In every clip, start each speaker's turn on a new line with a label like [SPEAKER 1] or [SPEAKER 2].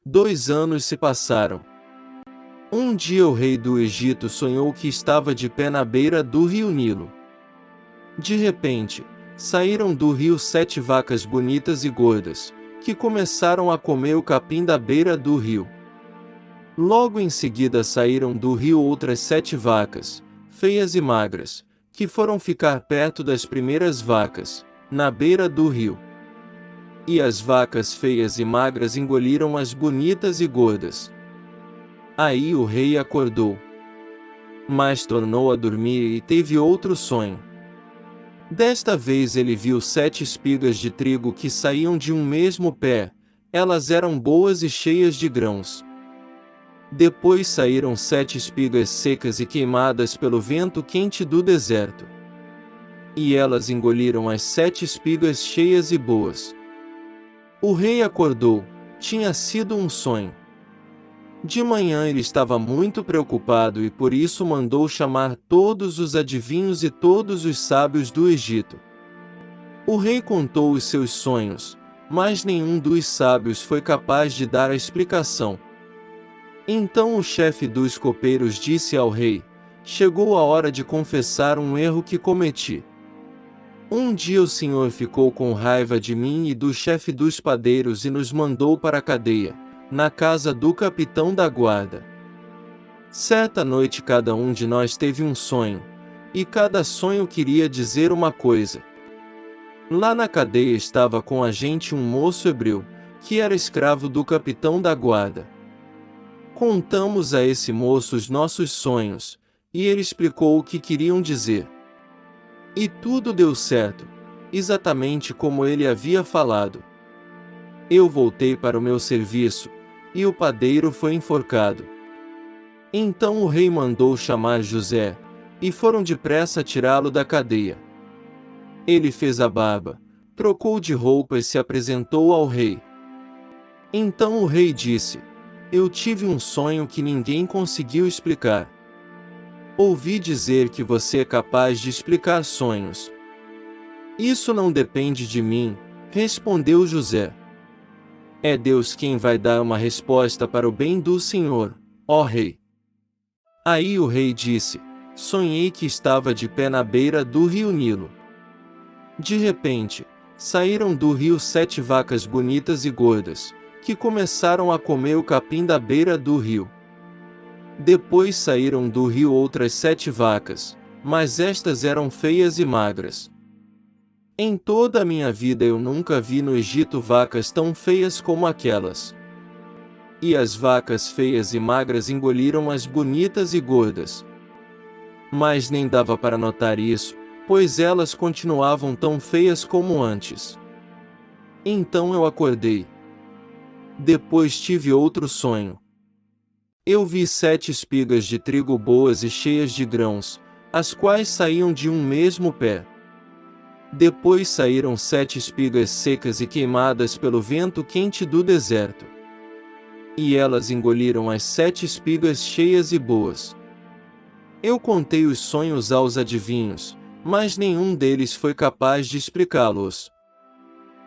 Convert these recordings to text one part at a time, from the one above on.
[SPEAKER 1] 2 anos se passaram. Um dia o rei do Egito sonhou que estava de pé na beira do rio Nilo. De repente, saíram do rio 7 vacas bonitas e gordas, que começaram a comer o capim da beira do rio. Logo em seguida saíram do rio outras 7 vacas, feias e magras, que foram ficar perto das primeiras vacas, na beira do rio. E as vacas feias e magras engoliram as bonitas e gordas. Aí o rei acordou. Mas tornou a dormir e teve outro sonho. Desta vez ele viu 7 espigas de trigo que saíam de um mesmo pé, elas eram boas e cheias de grãos. Depois saíram 7 espigas secas e queimadas pelo vento quente do deserto. E elas engoliram as 7 espigas cheias e boas. O rei acordou, tinha sido um sonho. De manhã ele estava muito preocupado e por isso mandou chamar todos os adivinhos e todos os sábios do Egito. O rei contou os seus sonhos, mas nenhum dos sábios foi capaz de dar a explicação. Então o chefe dos copeiros disse ao rei: chegou a hora de confessar um erro que cometi. Um dia o senhor ficou com raiva de mim e do chefe dos padeiros e nos mandou para a cadeia, na casa do capitão da guarda. Certa noite cada um de nós teve um sonho, e cada sonho queria dizer uma coisa. Lá na cadeia estava com a gente um moço hebreu, que era escravo do capitão da guarda. Contamos a esse moço os nossos sonhos, e ele explicou o que queriam dizer. E tudo deu certo, exatamente como ele havia falado. Eu voltei para o meu serviço, e o padeiro foi enforcado. Então o rei mandou chamar José, e foram depressa tirá-lo da cadeia. Ele fez a barba, trocou de roupa e se apresentou ao rei. Então o rei disse: eu tive um sonho que ninguém conseguiu explicar. Ouvi dizer que você é capaz de explicar sonhos. Isso não depende de mim, respondeu José. É Deus quem vai dar uma resposta para o bem do Senhor, ó rei. Aí o rei disse: sonhei que estava de pé na beira do rio Nilo. De repente, saíram do rio 7 vacas bonitas e gordas, que começaram a comer o capim da beira do rio. Depois saíram do rio outras 7 vacas, mas estas eram feias e magras. Em toda a minha vida eu nunca vi no Egito vacas tão feias como aquelas. E as vacas feias e magras engoliram as bonitas e gordas. Mas nem dava para notar isso, pois elas continuavam tão feias como antes. Então eu acordei. Depois tive outro sonho. Eu vi 7 espigas de trigo boas e cheias de grãos, as quais saíam de um mesmo pé. Depois saíram 7 espigas secas e queimadas pelo vento quente do deserto. E elas engoliram as 7 espigas cheias e boas. Eu contei os sonhos aos adivinhos, mas nenhum deles foi capaz de explicá-los.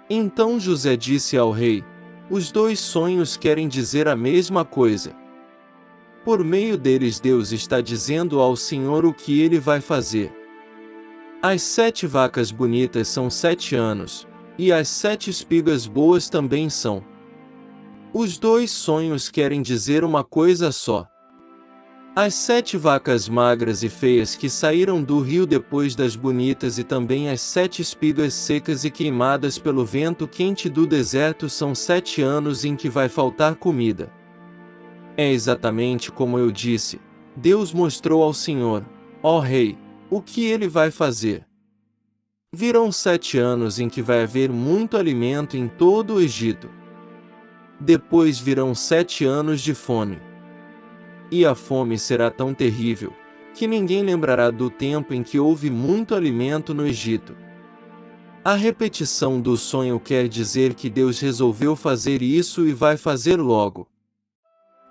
[SPEAKER 1] Então José disse ao rei: os 2 sonhos querem dizer a mesma coisa. Por meio deles Deus está dizendo ao Senhor o que ele vai fazer. As 7 vacas bonitas são 7 anos, e as 7 espigas boas também são. Os 2 sonhos querem dizer uma coisa só. As 7 vacas magras e feias que saíram do rio depois das bonitas e também as 7 espigas secas e queimadas pelo vento quente do deserto são 7 anos em que vai faltar comida. É exatamente como eu disse. Deus mostrou ao Senhor, ó rei, o que ele vai fazer. Virão 7 anos em que vai haver muito alimento em todo o Egito. Depois virão 7 anos de fome. E a fome será tão terrível, que ninguém lembrará do tempo em que houve muito alimento no Egito. A repetição do sonho quer dizer que Deus resolveu fazer isso e vai fazer logo.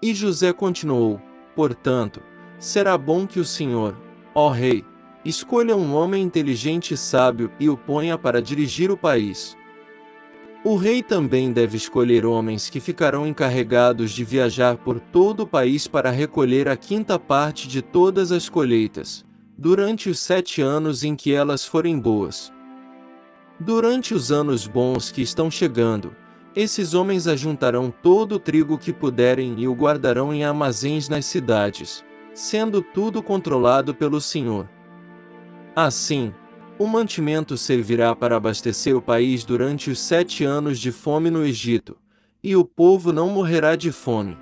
[SPEAKER 1] E José continuou: portanto, será bom que o Senhor, ó rei, escolha um homem inteligente e sábio e o ponha para dirigir o país. O rei também deve escolher homens que ficarão encarregados de viajar por todo o país para recolher a quinta parte de todas as colheitas, durante os 7 anos em que elas forem boas. Durante os anos bons que estão chegando, esses homens ajuntarão todo o trigo que puderem e o guardarão em armazéns nas cidades, sendo tudo controlado pelo Senhor. Assim, o mantimento servirá para abastecer o país durante os 7 anos de fome no Egito, e o povo não morrerá de fome.